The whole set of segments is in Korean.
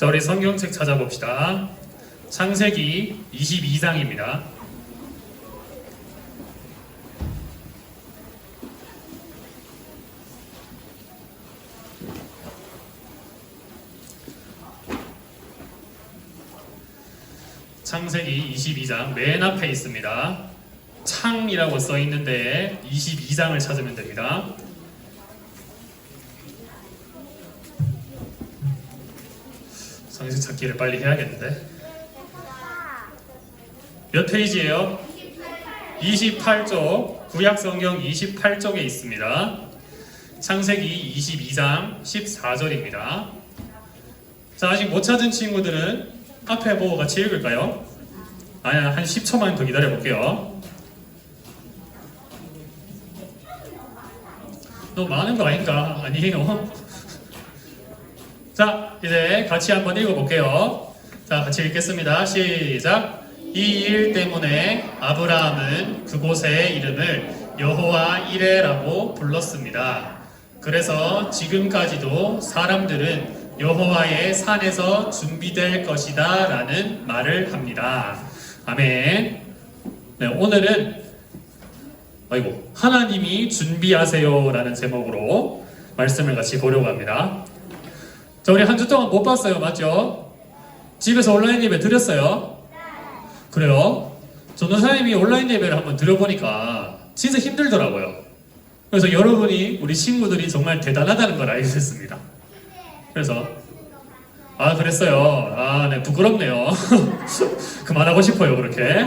자, 우리 성경책 찾아봅시다. 창세기 22장입니다. 창세기 22장 맨 앞에 있습니다. 창이라고 써 있는데 22장을 찾으면 됩니다. 성경 찾기를 빨리 해야겠는데. 몇 페이지예요? 28쪽. 구약성경 28쪽에 있습니다. 창세기 22장 14절입니다. 자, 아직 못 찾은 친구들은 앞에 보고 같이 읽을까요? 한 10초만 더 기다려 볼게요. 너무 많은 거 아닌가? 아니에요. 자, 이제 같이 한번 읽어볼게요. 자, 같이 읽겠습니다. 시작. 이 일 때문에 아브라함은 그곳의 이름을 여호와 이레라고 불렀습니다. 그래서 지금까지도 사람들은 여호와의 산에서 준비될 것이다 라는 말을 합니다. 아멘. 네, 오늘은 하나님이 준비하세요 라는 제목으로 말씀을 같이 보려고 합니다. 자, 우리 한 주 동안 못 봤어요. 맞죠? 집에서 온라인 예배 드렸어요? 그래요? 전도사님이 온라인 예배를 한번 드려보니까 진짜 힘들더라고요. 그래서 여러분이, 우리 친구들이 정말 대단하다는 걸 알게 됐습니다. 그래서 그랬어요. 네, 부끄럽네요. 그만하고 싶어요, 그렇게.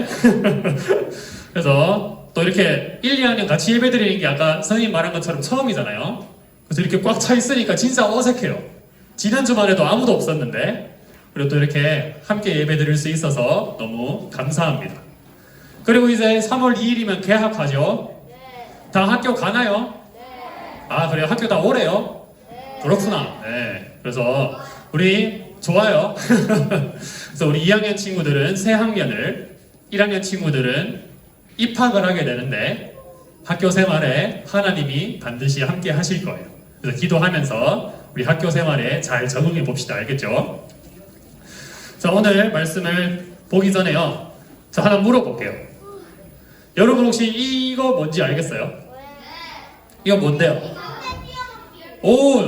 그래서 또 이렇게 1, 2학년 같이 예배드리는 게 아까 선생님 말한 것처럼 처음이잖아요. 그래서 이렇게 꽉 차 있으니까 진짜 어색해요. 지난주만 해도 아무도 없었는데, 그리고 또 이렇게 함께 예배 드릴 수 있어서 너무 감사합니다. 그리고 이제 3월 2일이면 개학하죠? 다 학교 가나요? 그래요? 학교 다 오래요? 그렇구나. 네. 그래서 우리 좋아요. 그래서 우리 2학년 친구들은 새 학년을, 1학년 친구들은 입학을 하게 되는데 학교 생활에 하나님이 반드시 함께 하실 거예요. 그래서 기도하면서 우리 학교 생활에 잘 적응해 봅시다. 알겠죠? 자, 오늘 말씀을 보기 전에요. 자, 하나 물어볼게요. 여러분 혹시 이거 뭔지 알겠어요? 이거 뭔데요?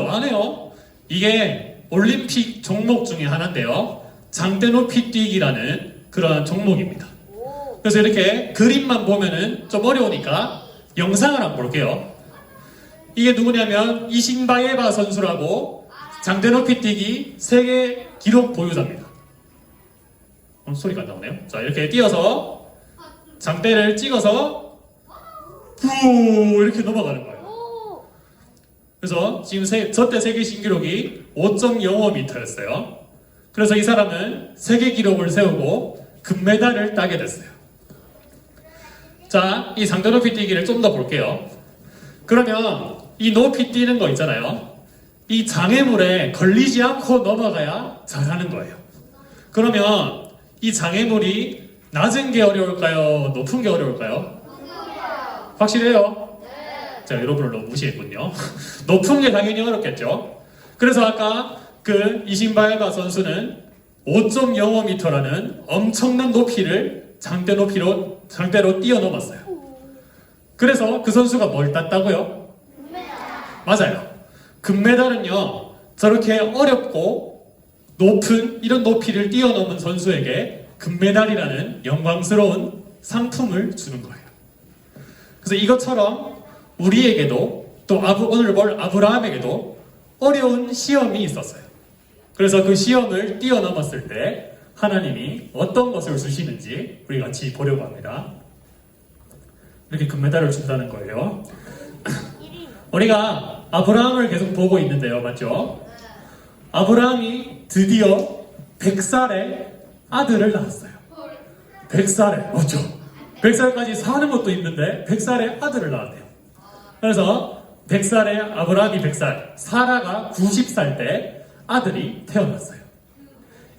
안 해요. 이게 올림픽 종목 중에 하나인데요. 장대 높이 뛰기라는 그런 종목입니다. 그래서 이렇게 그림만 보면은 좀 어려우니까 영상을 한번 볼게요. 이게 누구냐면 이신바에바 선수라고 장대 높이 뛰기 세계 기록 보유자입니다. 소리가 안 나오네요. 자, 이렇게 뛰어서 장대를 찍어서 이렇게 넘어가는 거예요. 그래서 지금 저때 세계 신기록이 5.05m였어요. 그래서 이 사람은 세계 기록을 세우고 금메달을 따게 됐어요. 자, 이 장대 높이 뛰기를 좀 더 볼게요. 그러면 이 높이 뛰는 거 있잖아요. 이 장애물에 걸리지 않고 넘어가야 잘하는 거예요. 그러면 이 장애물이 낮은 게 어려울까요? 높은 게 어려울까요? 확실해요? 자, 여러분을 너무 무시했군요. 높은 게 당연히 어렵겠죠. 그래서 아까 그 이신바에바 선수는 5.05m라는 엄청난 높이를 장대로 뛰어넘었어요. 그래서 그 선수가 뭘 땄다고요? 맞아요. 금메달은요, 저렇게 어렵고 높은 이런 높이를 뛰어넘은 선수에게 금메달이라는 영광스러운 상품을 주는 거예요. 그래서 이것처럼 우리에게도, 또 오늘 볼 아브라함에게도 어려운 시험이 있었어요. 그래서 그 시험을 뛰어넘었을 때 하나님이 어떤 것을 주시는지 우리 같이 보려고 합니다. 이렇게 금메달을 준다는 거예요. 우리가 아브라함을 계속 보고 있는데요. 맞죠? 아브라함이 드디어 100살에 아들을 낳았어요. 100살에. 맞죠? 100살까지 사는 것도 힘든데 100살에 아들을 낳았대요. 그래서 100살에 아브라함이 100살, 사라가 90살 때 아들이 태어났어요.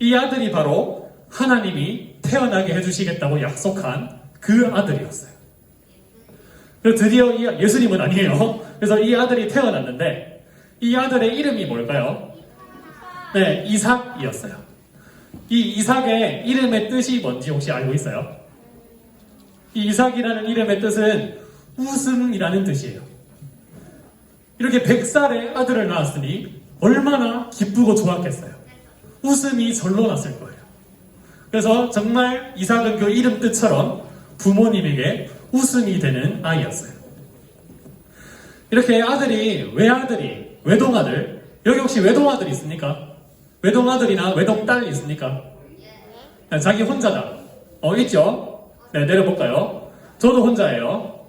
이 아들이 바로 하나님이 태어나게 해주시겠다고 약속한 그 아들이었어요. 그래서 드디어 예수님은 아니에요. 그래서 이 아들이 태어났는데 이 아들의 이름이 뭘까요? 네, 이삭이었어요. 이 이삭의 이름의 뜻이 뭔지 혹시 알고 있어요? 이 이삭이라는 이름의 뜻은 웃음이라는 뜻이에요. 이렇게 100살의 아들을 낳았으니 얼마나 기쁘고 좋았겠어요. 웃음이 절로 났을 거예요. 그래서 정말 이삭은 그 이름 뜻처럼 부모님에게 웃음이 되는 아이였어요. 이렇게 아들이, 외아들이, 외동아들, 여기 혹시 외동아들 있습니까? 외동아들이나 외동딸 있습니까? 자기 혼자다. 있죠? 네, 내려볼까요? 저도 혼자예요.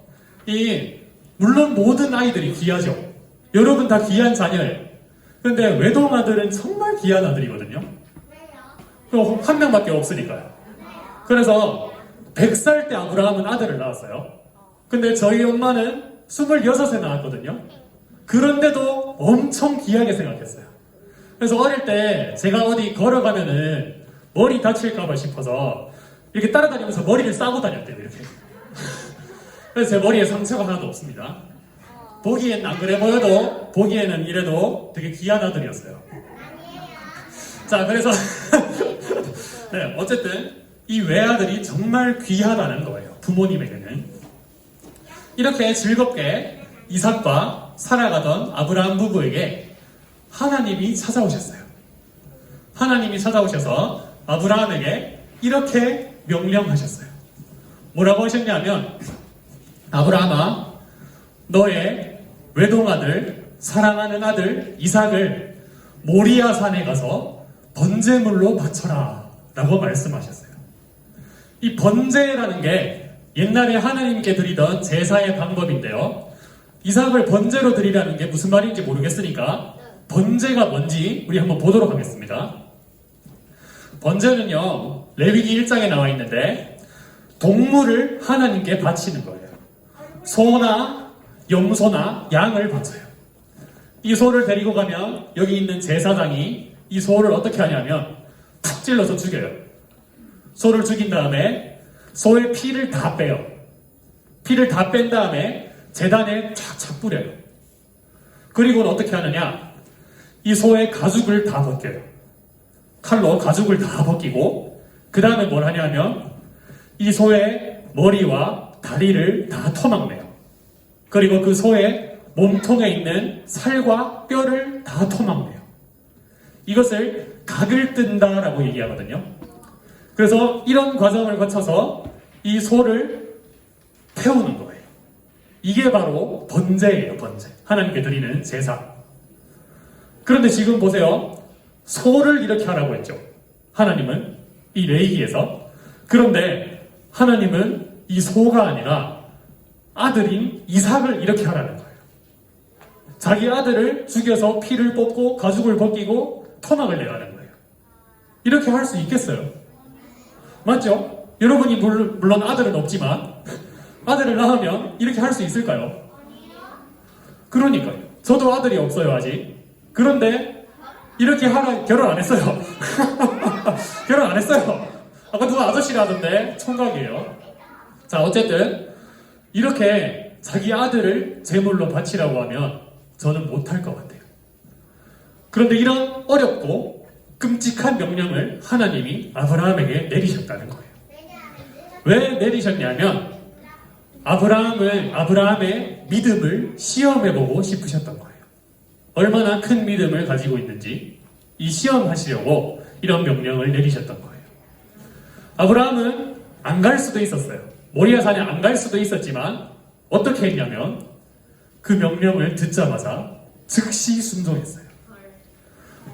물론 모든 아이들이 귀하죠. 여러분 다 귀한 자녀예요. 그런데 외동아들은 정말 귀한 아들이거든요. 한 명밖에 없으니까요. 그래서 100살 때 아브라함은 아들을 낳았어요. 근데 저희 엄마는 26에 낳았거든요. 그런데도 엄청 귀하게 생각했어요. 그래서 어릴 때 제가 어디 걸어가면은 머리 다칠까봐 싶어서 이렇게 따라다니면서 머리를 싸고 다녔대요, 이렇게. 그래서 제 머리에 상처가 하나도 없습니다. 보기엔 안 그래 보여도, 보기에는 이래도 되게 귀한 아들이었어요. 자, 그래서 네, 어쨌든 이 외아들이 정말 귀하다는 거예요. 부모님에게는. 이렇게 즐겁게 이삭과 살아가던 아브라함 부부에게 하나님이 찾아오셨어요. 하나님이 찾아오셔서 아브라함에게 이렇게 명령하셨어요. 뭐라고 하셨냐면, 아브라함아, 너의 외동아들, 사랑하는 아들 이삭을 모리아 산에 가서 번제물로 바쳐라 라고 말씀하셨어요. 이 번제라는 게 옛날에 하나님께 드리던 제사의 방법인데요. 이삭을 번제로 드리라는 게 무슨 말인지 모르겠으니까 번제가 뭔지 우리 한번 보도록 하겠습니다. 번제는요, 레위기 1장에 나와 있는데 동물을 하나님께 바치는 거예요. 소나 염소나 양을 바쳐요. 이 소를 데리고 가면 여기 있는 제사장이 이 소를 어떻게 하냐면 푹 찔러서 죽여요. 소를 죽인 다음에 소의 피를 다 빼요. 피를 다 뺀 다음에 제단에 쫙쫙 뿌려요. 그리고는 어떻게 하느냐, 이 소의 가죽을 다 벗겨요. 칼로 가죽을 다 벗기고 그 다음에 뭘 하냐면 이 소의 머리와 다리를 다 토막내요. 그리고 그 소의 몸통에 있는 살과 뼈를 다 토막내요. 이것을 각을 뜬다라고 얘기하거든요. 그래서 이런 과정을 거쳐서 이 소를 태우는 거예요. 이게 바로 번제예요, 번제. 하나님께 드리는 제사. 그런데 지금 보세요. 소를 이렇게 하라고 했죠. 하나님은 이 레위기에서. 그런데 하나님은 이 소가 아니라 아들인 이삭을 이렇게 하라는 거예요. 자기 아들을 죽여서 피를 뽑고 가죽을 벗기고 토막을 내라는 거예요. 이렇게 할 수 있겠어요? 맞죠? 여러분이 물론 아들은 없지만 아들을 낳으면 이렇게 할 수 있을까요? 그러니까요. 저도 아들이 없어요, 아직. 그런데 이렇게 하라, 결혼 안 했어요. 결혼 안 했어요. 아까 누가 아저씨라 하던데 총각이에요. 자, 어쨌든 이렇게 자기 아들을 제물로 바치라고 하면 저는 못할 것 같아요. 그런데 이런 어렵고 끔찍한 명령을 하나님이 아브라함에게 내리셨다는 거예요. 왜 내리셨냐면 아브라함의 믿음을 시험해보고 싶으셨던 거예요. 얼마나 큰 믿음을 가지고 있는지 이 시험하시려고 이런 명령을 내리셨던 거예요. 아브라함은 안 갈 수도 있었어요. 모리아 산에 안 갈 수도 있었지만 어떻게 했냐면 그 명령을 듣자마자 즉시 순종했어요.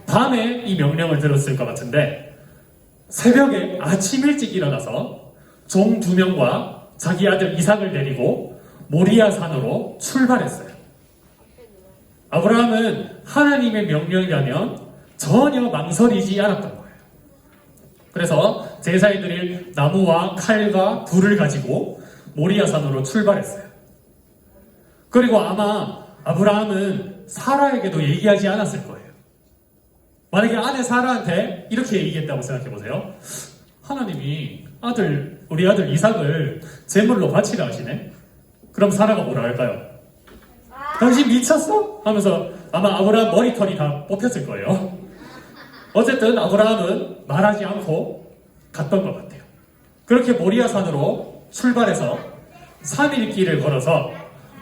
밤에 이 명령을 들었을 것 같은데 새벽에 아침 일찍 일어나서 종 2명과 자기 아들 이삭을 데리고 모리아 산으로 출발했어요. 아브라함은 하나님의 명령이라면 전혀 망설이지 않았던 거예요. 그래서 제사에 드릴 나무와 칼과 불을 가지고 모리아 산으로 출발했어요. 그리고 아마 아브라함은 사라에게도 얘기하지 않았을 거예요. 만약에 아내 사라한테 이렇게 얘기했다고 생각해보세요. 하나님이 우리 아들 이삭을 제물로 바치라 하시네? 그럼 사라가 뭐라 할까요? 당신 미쳤어? 하면서 아마 아브라함 머리털이 다 뽑혔을 거예요. 어쨌든 아브라함은 말하지 않고 갔던 것 같아요. 그렇게 모리아 산으로 출발해서 3일 길을 걸어서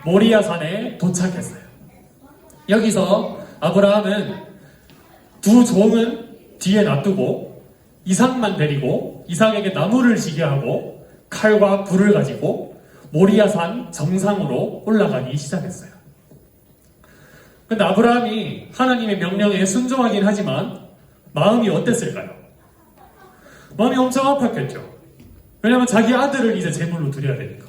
모리아 산에 도착했어요. 여기서 아브라함은 두 종은 뒤에 놔두고 이삭만 데리고 이삭에게 나무를 지게 하고 칼과 불을 가지고 모리아산 정상으로 올라가기 시작했어요. 근데 아브라함이 하나님의 명령에 순종하긴 하지만 마음이 어땠을까요? 마음이 엄청 아팠겠죠. 왜냐하면 자기 아들을 이제 제물로 드려야 되니까.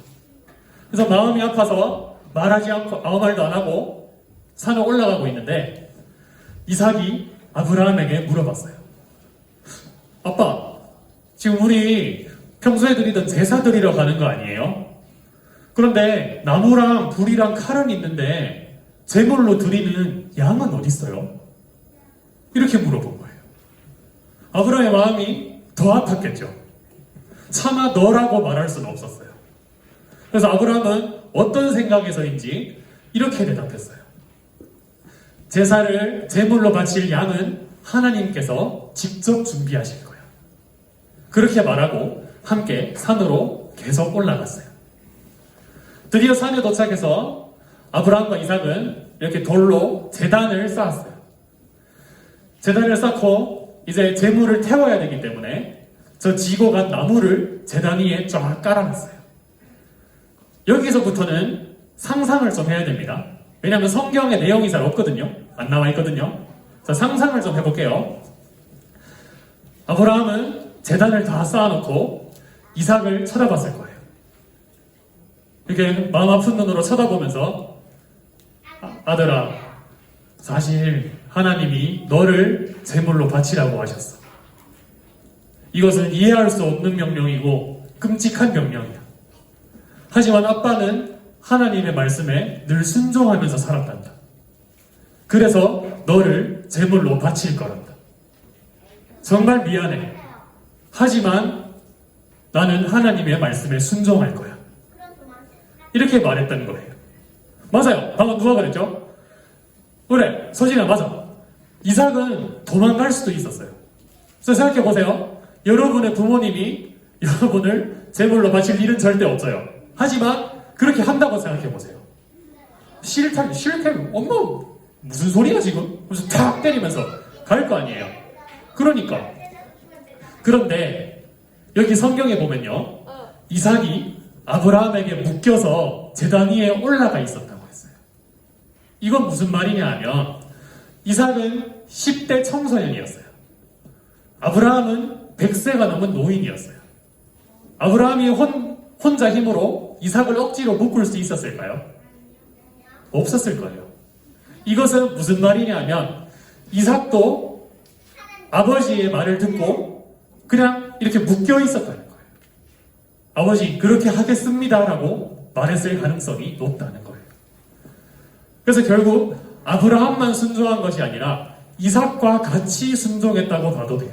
그래서 마음이 아파서 말하지 않고 아무 말도 안 하고 산에 올라가고 있는데 이삭이 아브라함에게 물어봤어요. 아빠, 지금 우리 평소에 드리던 제사 드리러 가는 거 아니에요? 그런데 나무랑 불이랑 칼은 있는데 제물로 드리는 양은 어디 있어요? 이렇게 물어본 거예요. 아브라함의 마음이 더 아팠겠죠. 차마 너라고 말할 수는 없었어요. 그래서 아브라함은 어떤 생각에서인지 이렇게 대답했어요. 제사를 제물로 바칠 양은 하나님께서 직접 준비하실 거예요. 그렇게 말하고 함께 산으로 계속 올라갔어요. 드디어 산에 도착해서 아브라함과 이삭은 이렇게 돌로 제단을 쌓았어요. 제단을 쌓고 이제 제물을 태워야 되기 때문에 저 지고 간 나무를 제단 위에 쫙 깔아놨어요. 여기서부터는 상상을 좀 해야 됩니다. 왜냐하면 성경에 내용이 잘 없거든요. 안 나와 있거든요. 자, 상상을 좀 해볼게요. 아브라함은 제단을 다 쌓아놓고 이삭을 쳐다봤을 거예요. 이렇게 마음 아픈 눈으로 쳐다보면서 아들아, 사실 하나님이 너를 제물로 바치라고 하셨어. 이것은 이해할 수 없는 명령이고 끔찍한 명령이야. 하지만 아빠는 하나님의 말씀에 늘 순종하면서 살았단다. 그래서 너를 제물로 바칠 거란다. 정말 미안해. 하지만 나는 하나님의 말씀에 순종할 거야. 이렇게 말했다는 거예요. 맞아요. 방금 누가 그랬죠? 그래, 서진아 맞아. 이삭은 도망갈 수도 있었어요. 그래서 생각해보세요. 여러분의 부모님이 여러분을 제물로 바칠 일은 절대 없어요. 하지만 그렇게 한다고 생각해보세요. 싫다, 엄마 무슨 소리야 지금? 무슨 탁 때리면서 갈 거 아니에요. 그러니까. 그런데 여기 성경에 보면요, 이삭이 아브라함에게 묶여서 제단 위에 올라가 있었다고 했어요. 이건 무슨 말이냐 하면 이삭은 10대 청소년이었어요. 아브라함은 100세가 넘은 노인이었어요. 아브라함이 혼자 힘으로 이삭을 억지로 묶을 수 있었을까요? 없었을 거예요. 이것은 무슨 말이냐 하면 이삭도 아버지의 말을 듣고 그냥 이렇게 묶여 있었다는 거예요. 아버지 그렇게 하겠습니다라고 말했을 가능성이 높다는 거예요. 그래서 결국 아브라함만 순종한 것이 아니라 이삭과 같이 순종했다고 봐도 돼요.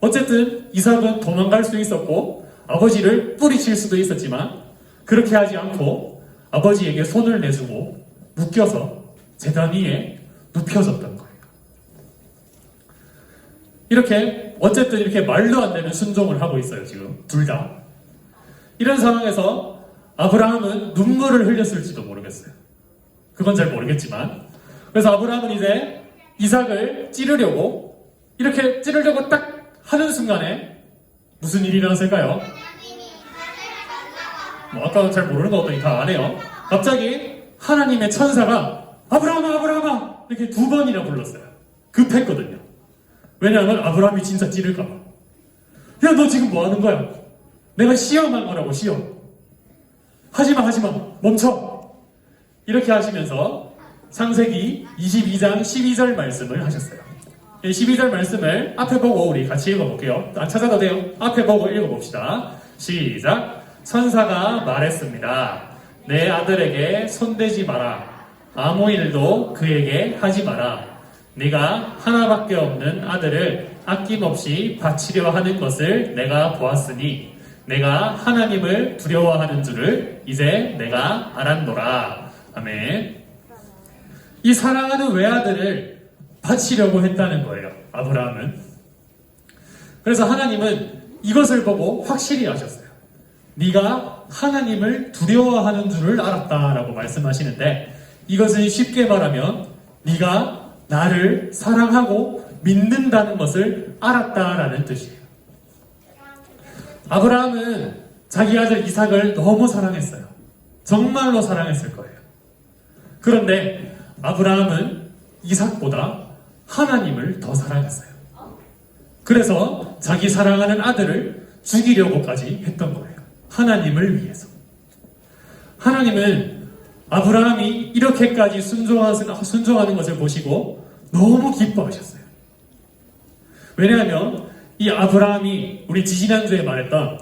어쨌든 이삭은 도망갈 수 있었고 아버지를 뿌리칠 수도 있었지만 그렇게 하지 않고 아버지에게 손을 내주고 묶여서 제단 위에 눕혀졌던 거예요. 이렇게 어쨌든 이렇게 말도 안 되는 순종을 하고 있어요. 지금 둘 다. 이런 상황에서 아브라함은 눈물을 흘렸을지도 모르겠어요. 그건 잘 모르겠지만, 그래서 아브라함은 이제 이삭을 찌르려고 이렇게 찌르려고 딱 하는 순간에 무슨 일이 일어났을까요? 아까 잘 모르는 거 같더니 다 아네요. 갑자기 하나님의 천사가 아브라함아 아브라함아 이렇게 2번이나 불렀어요. 급했거든요. 왜냐하면 아브라함이 진짜 찌를까 봐. 야, 너 지금 뭐 하는 거야? 내가 시험한 거라고, 시험. 하지마 멈춰. 이렇게 하시면서 창세기 22장 12절 말씀을 하셨어요. 12절 말씀을 앞에 보고 우리 같이 읽어볼게요. 안 찾아도 돼요. 앞에 보고 읽어봅시다. 시작. 천사가 말했습니다. 내 아들에게 손대지 마라. 아무 일도 그에게 하지 마라. 네가 하나밖에 없는 아들을 아낌없이 바치려 하는 것을 내가 보았으니 내가 하나님을 두려워하는 줄을 이제 내가 알았노라. 아멘. 이 사랑하는 외아들을 바치려고 했다는 거예요. 아브라함은. 그래서 하나님은 이것을 보고 확실히 아셨어요. 네가 하나님을 두려워하는 줄을 알았다라고 말씀하시는데, 이것은 쉽게 말하면 네가 나를 사랑하고 믿는다는 것을 알았다라는 뜻이에요. 아브라함은 자기 아들 이삭을 너무 사랑했어요. 정말로 사랑했을 거예요. 그런데 아브라함은 이삭보다 하나님을 더 사랑했어요. 그래서 자기 사랑하는 아들을 죽이려고까지 했던 거예요. 하나님을 위해서. 하나님은 아브라함이 이렇게까지 순종하는 것을 보시고 너무 기뻐하셨어요. 왜냐하면 이 아브라함이 우리 지지난주에 말했던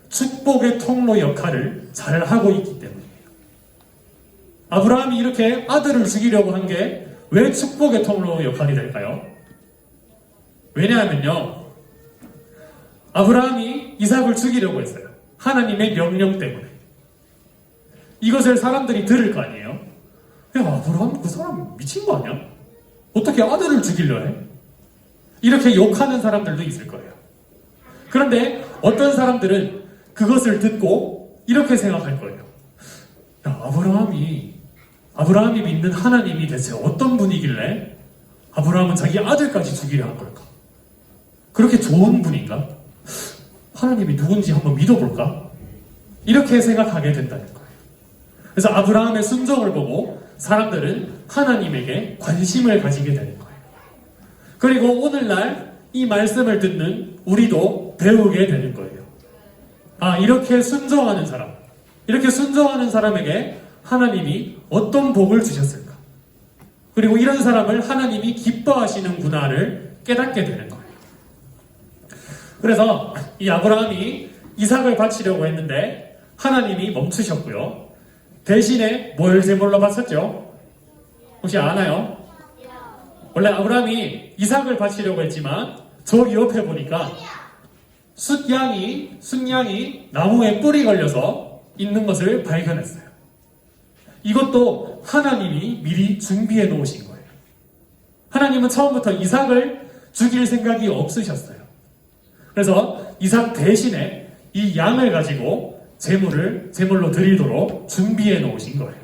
축복의 통로 역할을 잘 하고 있기 때문이에요. 아브라함이 이렇게 아들을 죽이려고 한 게 왜 축복의 통로 역할이 될까요? 왜냐하면요, 아브라함이 이삭을 죽이려고 했어요. 하나님의 명령 때문에. 이것을 사람들이 들을 거 아니에요? 야, 아브라함 그 사람 미친 거 아니야? 어떻게 아들을 죽이려 해? 이렇게 욕하는 사람들도 있을 거예요. 그런데 어떤 사람들은 그것을 듣고 이렇게 생각할 거예요. 야, 아브라함이 믿는 하나님이 대체 어떤 분이길래 아브라함은 자기 아들까지 죽이려 한 걸까? 그렇게 좋은 분인가? 하나님이 누군지 한번 믿어볼까? 이렇게 생각하게 된다는 거예요. 그래서 아브라함의 순종을 보고 사람들은 하나님에게 관심을 가지게 되는 거예요. 그리고 오늘날 이 말씀을 듣는 우리도 배우게 되는 거예요. 아, 이렇게 순종하는 사람에게 하나님이 어떤 복을 주셨을까? 그리고 이런 사람을 하나님이 기뻐하시는구나를 깨닫게 되는 거예요. 그래서 이 아브라함이 이삭을 바치려고 했는데 하나님이 멈추셨고요. 대신에 뭘 제물로 바쳤죠? 혹시 아나요? 원래 아브라함이 이삭을 바치려고 했지만 저기 옆에 보니까 순양이 나무에 뿔이 걸려서 있는 것을 발견했어요. 이것도 하나님이 미리 준비해 놓으신 거예요. 하나님은 처음부터 이삭을 죽일 생각이 없으셨어요. 그래서 이삭 대신에 이 양을 가지고 제물로 드리도록 준비해 놓으신 거예요.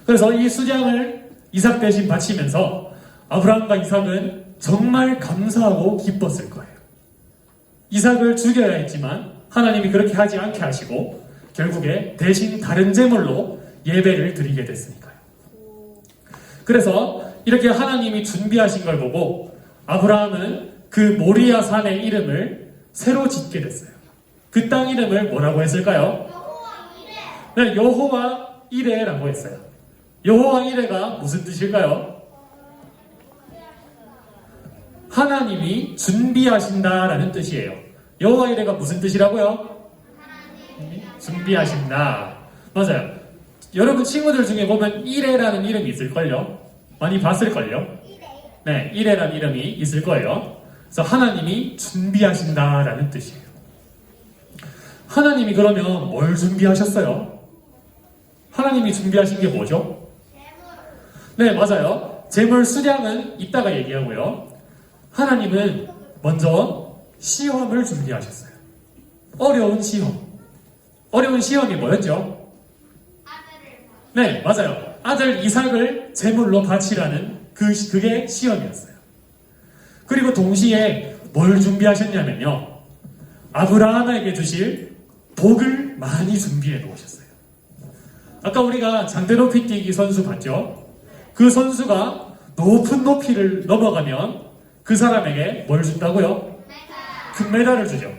그래서 이 순양을 이삭 대신 바치면서 아브라함과 이삭은 정말 감사하고 기뻤을 거예요. 이삭을 죽여야 했지만 하나님이 그렇게 하지 않게 하시고 결국에 대신 다른 제물로 예배를 드리게 됐으니까요. 그래서 이렇게 하나님이 준비하신 걸 보고 아브라함은 그 모리아 산의 이름을 새로 짓게 됐어요. 그 땅 이름을 뭐라고 했을까요? 네, 여호와 이레라고 했어요. 여호와 이레가 무슨 뜻일까요? 하나님이 준비하신다라는 뜻이에요. 여호와 이레가 무슨 뜻이라고요? 준비하신다. 맞아요. 여러분 친구들 중에 보면 이레라는 이름이 있을걸요? 많이 봤을걸요? 네, 이레라는 이름이 있을 거예요. 그래서 하나님이 준비하신다라는 뜻이에요. 하나님이 그러면 뭘 준비하셨어요? 하나님이 준비하신 게 뭐죠? 네, 맞아요. 제물 수량은 이따가 얘기하고요. 하나님은 먼저 시험을 준비하셨어요. 어려운 시험이 뭐였죠? 네, 맞아요. 아들 이삭을 제물로 바치라는 그게 시험이었어요. 그리고 동시에 뭘 준비하셨냐면요, 아브라함에게 주실 복을 많이 준비해 놓으셨어요. 아까 우리가 장대 높이 뛰기 선수 봤죠? 그 선수가 높은 높이를 넘어가면 그 사람에게 뭘 준다고요? 금메달을 주죠.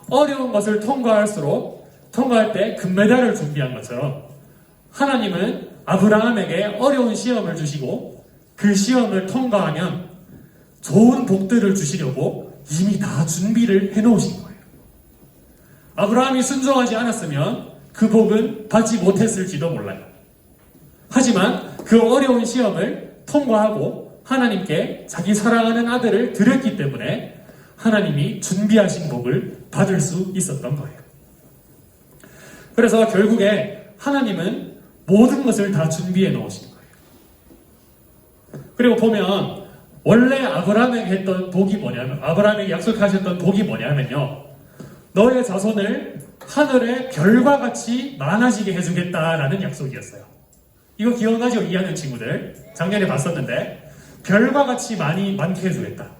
어려운 것을 통과할 때 금메달을 준비한 것처럼 하나님은 아브라함에게 어려운 시험을 주시고 그 시험을 통과하면 좋은 복들을 주시려고 이미 다 준비를 해놓으신 거예요. 아브라함이 순종하지 않았으면 그 복은 받지 못했을지도 몰라요. 하지만 그 어려운 시험을 통과하고 하나님께 자기 사랑하는 아들을 드렸기 때문에 하나님이 준비하신 복을 받을 수 있었던 거예요. 그래서 결국에 하나님은 모든 것을 다 준비해 놓으신 거예요. 그리고 보면 원래 아브라함에게 했던 복이 뭐냐면, 아브라함에게 약속하셨던 복이 뭐냐면요, 너의 자손을 하늘의 별과 같이 많아지게 해주겠다라는 약속이었어요. 이거 기억나죠? 이해하는 친구들. 작년에 봤었는데 별과 같이 많게 해주겠다.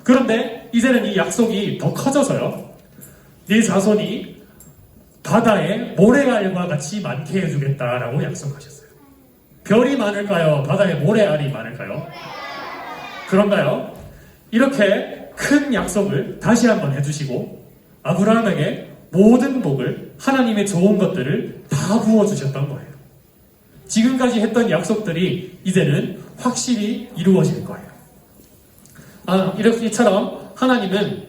그런데 이제는 이 약속이 더 커져서요, 네 자손이 바다의 모래알과 같이 많게 해주겠다라고 약속하셨어요. 별이 많을까요? 바다에 모래알이 많을까요? 그런가요? 이렇게 큰 약속을 다시 한번 해주시고 아브라함에게 모든 복을, 하나님의 좋은 것들을 다 부어주셨던 거예요. 지금까지 했던 약속들이 이제는 확실히 이루어질 거예요. 이처럼 하나님은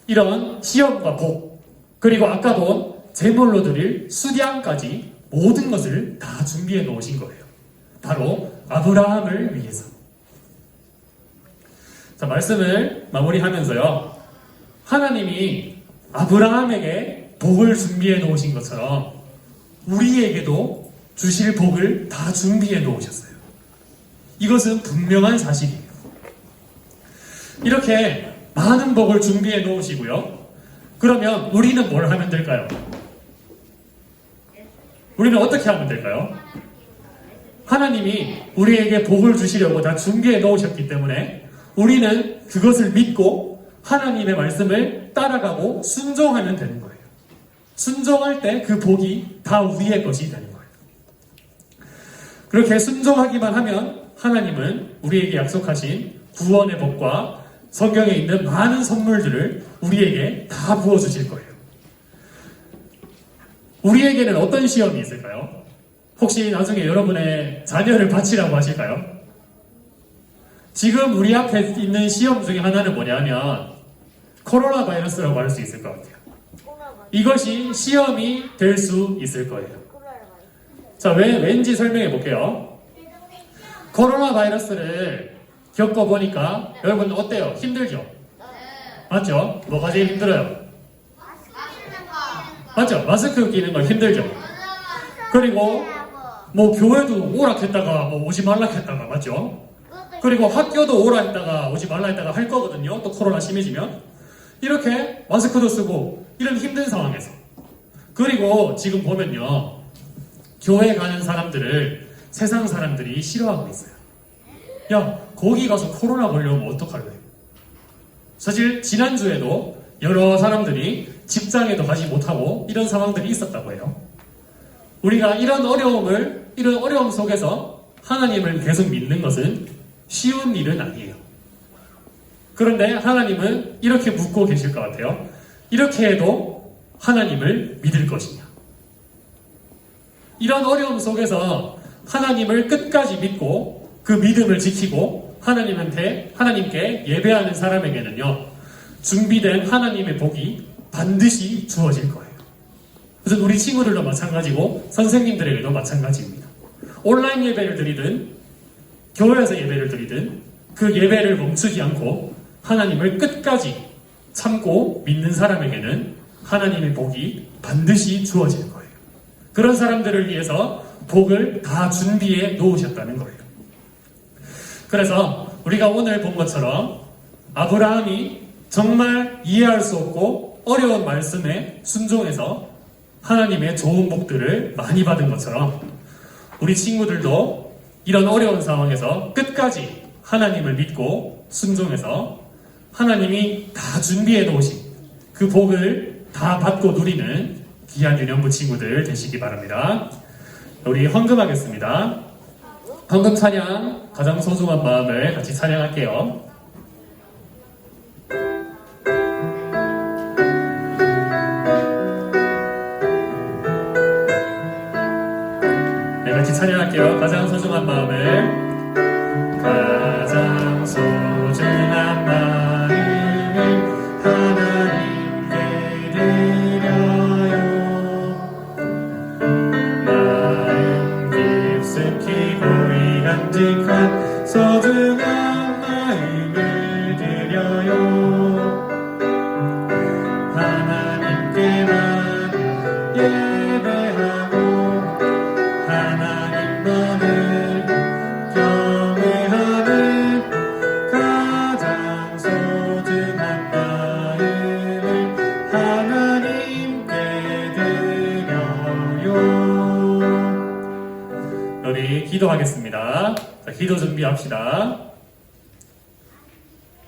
이런 시험과 복, 그리고 아까 본 제물로 드릴 수량까지 모든 것을 다 준비해 놓으신 거예요. 바로 아브라함을 위해서. 자, 말씀을 마무리하면서요, 하나님이 아브라함에게 복을 준비해 놓으신 것처럼 우리에게도 주실 복을 다 준비해 놓으셨어요. 이것은 분명한 사실이에요. 이렇게 많은 복을 준비해 놓으시고요, 그러면 우리는 뭘 하면 될까요? 우리는 어떻게 하면 될까요? 하나님이 우리에게 복을 주시려고 다 준비해 놓으셨기 때문에 우리는 그것을 믿고 하나님의 말씀을 따라가고 순종하면 되는 거예요. 순종할 때 그 복이 다 우리의 것이 되는 거예요. 그렇게 순종하기만 하면 하나님은 우리에게 약속하신 구원의 복과 성경에 있는 많은 선물들을 우리에게 다 부어주실 거예요. 우리에게는 어떤 시험이 있을까요? 혹시 나중에 여러분의 자녀를 바치라고 하실까요? 지금 우리 앞에 있는 시험 중에 하나는 뭐냐면 코로나 바이러스라고 할 수 있을 것 같아요. 이것이 시험이 될 수 있을 거예요. 자, 왠지 설명해 볼게요. 코로나 바이러스를 겪어보니까 여러분 어때요? 힘들죠? 맞죠? 뭐가 제일 힘들어요? 맞죠? 마스크 끼는 거 힘들죠? 그리고 뭐 교회도 오라 했다가 뭐 오지 말라 했다가, 맞죠? 그리고 학교도 오라 했다가 오지 말라 했다가 할 거거든요. 또 코로나 심해지면. 이렇게 마스크도 쓰고 이런 힘든 상황에서, 그리고 지금 보면요, 교회 가는 사람들을 세상 사람들이 싫어하고 있어요. 야, 거기 가서 코로나 걸려오면 어떡할래? 사실 지난주에도 여러 사람들이 직장에도 가지 못하고 이런 상황들이 있었다고 해요. 우리가 이런 어려움 속에서 하나님을 계속 믿는 것은 쉬운 일은 아니에요. 그런데 하나님은 이렇게 묻고 계실 것 같아요. 이렇게 해도 하나님을 믿을 것이냐? 이런 어려움 속에서 하나님을 끝까지 믿고 그 믿음을 지키고 하나님께 예배하는 사람에게는요, 준비된 하나님의 복이 반드시 주어질 거예요. 그래서 우리 친구들도 마찬가지고 선생님들에게도 마찬가지입니다. 온라인 예배를 드리든 교회에서 예배를 드리든 그 예배를 멈추지 않고 하나님을 끝까지 참고 믿는 사람에게는 하나님의 복이 반드시 주어질 거예요. 그런 사람들을 위해서 복을 다 준비해 놓으셨다는 거예요. 그래서 우리가 오늘 본 것처럼 아브라함이 정말 이해할 수 없고 어려운 말씀에 순종해서 하나님의 좋은 복들을 많이 받은 것처럼 우리 친구들도 이런 어려운 상황에서 끝까지 하나님을 믿고 순종해서 하나님이 다 준비해 놓으신 그 복을 다 받고 누리는 귀한 유년부 친구들 되시기 바랍니다. 우리 헌금하겠습니다. 헌금 찬양, 가장 소중한 마음을 같이 찬양할게요. 네, 같이 찬양할게요. 가장 소중한 마음을. 가장 소중한 마음을 하나님께 드려요. 마음 깊숙이 고이 간직한 소중한 마음 기도하겠습니다. 자, 기도 준비합시다.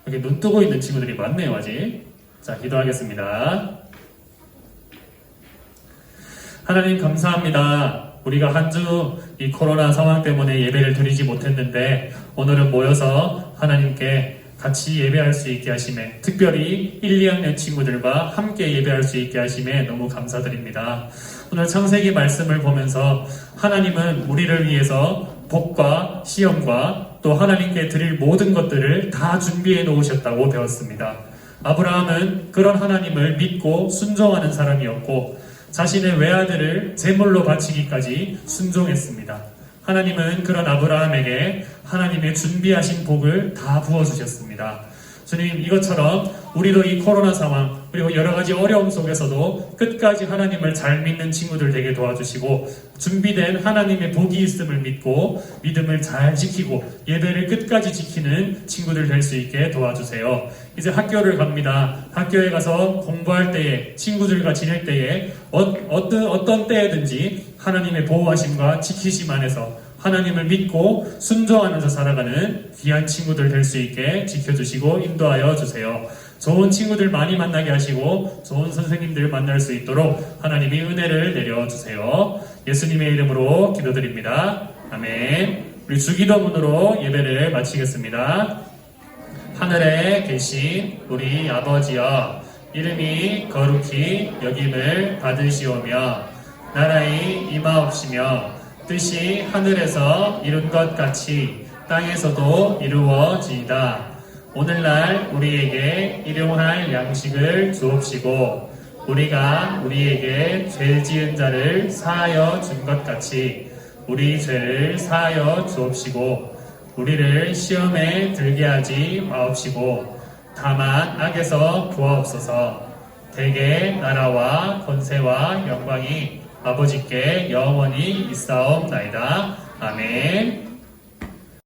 여기 눈 뜨고 있는 친구들이 많네요, 아직. 자, 기도하겠습니다. 하나님 감사합니다. 우리가 한 주 이 코로나 상황 때문에 예배를 드리지 못했는데 오늘은 모여서 하나님께 같이 예배할 수 있게 하심에, 특별히 1, 2학년 친구들과 함께 예배할 수 있게 하심에 너무 감사드립니다. 오늘 창세기 말씀을 보면서 하나님은 우리를 위해서 복과 시험과 또 하나님께 드릴 모든 것들을 다 준비해 놓으셨다고 배웠습니다. 아브라함은 그런 하나님을 믿고 순종하는 사람이었고 자신의 외아들을 제물로 바치기까지 순종했습니다. 하나님은 그런 아브라함에게 하나님의 준비하신 복을 다 부어주셨습니다. 주님, 이것처럼 우리도 이 코로나 상황 그리고 여러 가지 어려움 속에서도 끝까지 하나님을 잘 믿는 친구들 되게 도와주시고 준비된 하나님의 복이 있음을 믿고 믿음을 잘 지키고 예배를 끝까지 지키는 친구들 될 수 있게 도와주세요. 이제 학교를 갑니다. 학교에 가서 공부할 때에 친구들과 지낼 때에 어떤 때에든지 하나님의 보호하심과 지키심 안에서 하나님을 믿고 순종하면서 살아가는 귀한 친구들 될 수 있게 지켜주시고 인도하여 주세요. 좋은 친구들 많이 만나게 하시고 좋은 선생님들 만날 수 있도록 하나님이 은혜를 내려주세요. 예수님의 이름으로 기도드립니다. 아멘. 우리 주기도문으로 예배를 마치겠습니다. 하늘에 계신 우리 아버지여, 이름이 거룩히 여김을 받으시오며 나라의 임하옵시며 뜻이 하늘에서 이룬 것 같이 땅에서도 이루어지이다. 오늘날 우리에게 일용할 양식을 주옵시고 우리가 우리에게 죄 지은 자를 사하여 준 것 같이 우리 죄를 사하여 주옵시고 우리를 시험에 들게 하지 마옵시고 다만 악에서 구하옵소서. 대개 나라와 권세와 영광이 아버지께 영원히 있사옵나이다. 아멘.